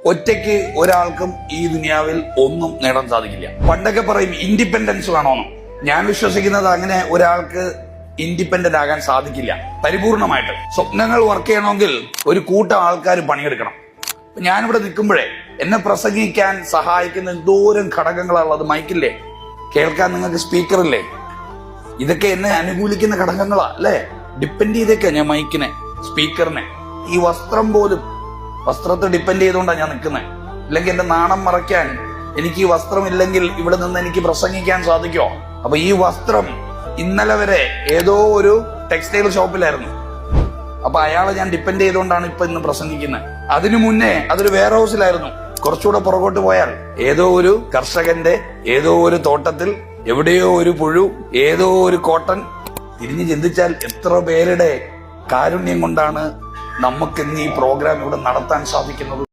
ഒറ്റയ്ക്ക് ഒരാൾക്കും ഈ ദുനിയാവിൽ ഒന്നും നേടാൻ സാധിക്കില്ല. പണ്ടൊക്കെ പറയും ഇൻഡിപെൻഡൻസ് വേണമെന്ന്. ഞാൻ വിശ്വസിക്കുന്നത് അങ്ങനെ ഒരാൾക്ക് ഇൻഡിപെൻഡന്റ് ആകാൻ സാധിക്കില്ല പരിപൂർണമായിട്ട്. സ്വപ്നങ്ങൾ വർക്ക് ചെയ്യണമെങ്കിൽ ഒരു കൂട്ടം ആൾക്കാർ പണിയെടുക്കണം. ഞാനിവിടെ നിൽക്കുമ്പോഴേ എന്നെ പ്രസംഗിക്കാൻ സഹായിക്കുന്ന എന്തോരം ഘടകങ്ങളുള്ളത്. മൈക്കില്ലേ, കേൾക്കാൻ നിങ്ങൾക്ക് സ്പീക്കറില്ലേ, ഇതൊക്കെ എന്നെ അനുകൂലിക്കുന്ന ഘടകങ്ങളാ അല്ലേ? ഡിപ്പെൻഡ് ചെയ്തേക്കാ ഞാൻ മൈക്കിനെ, സ്പീക്കറിനെ. ഈ വസ്ത്രം പോലും വസ്ത്രത്തെ ഡിപ്പെൻഡ് ചെയ്തുകൊണ്ടാണ് ഞാൻ നിൽക്കുന്നത്. ഇല്ലെങ്കിൽ എന്റെ നാണം മറയ്ക്കാൻ എനിക്ക് ഈ വസ്ത്രം ഇല്ലെങ്കിൽ ഇവിടെ നിന്ന് എനിക്ക് പ്രസംഗിക്കാൻ സാധിക്കുമോ? അപ്പൊ ഈ വസ്ത്രം ഇന്നലെ വരെ ഏതോ ഒരു ടെക്സ്റ്റൈൽ ഷോപ്പിലായിരുന്നു. അപ്പൊ അയാളെ ഞാൻ ഡിപ്പെൻഡ് ചെയ്തുകൊണ്ടാണ് ഇപ്പൊ ഇന്ന് പ്രസംഗിക്കുന്നത്. അതിനു മുന്നേ അതൊരു വെയർ ഹൗസിലായിരുന്നു. കുറച്ചുകൂടെ പുറകോട്ട് പോയാൽ ഏതോ ഒരു കർഷകന്റെ ഏതോ ഒരു തോട്ടത്തിൽ എവിടെയോ ഒരു പുഴു, ഏതോ ഒരു കോട്ടൺ. തിരിഞ്ഞു ചിന്തിച്ചാൽ എത്ര പേരുടെ കാരുണ്യം കൊണ്ടാണ് നമുക്ക് ഇന്ന് ഈ പ്രോഗ്രാം ഇവിടെ നടത്താൻ സാധിക്കുന്നത്.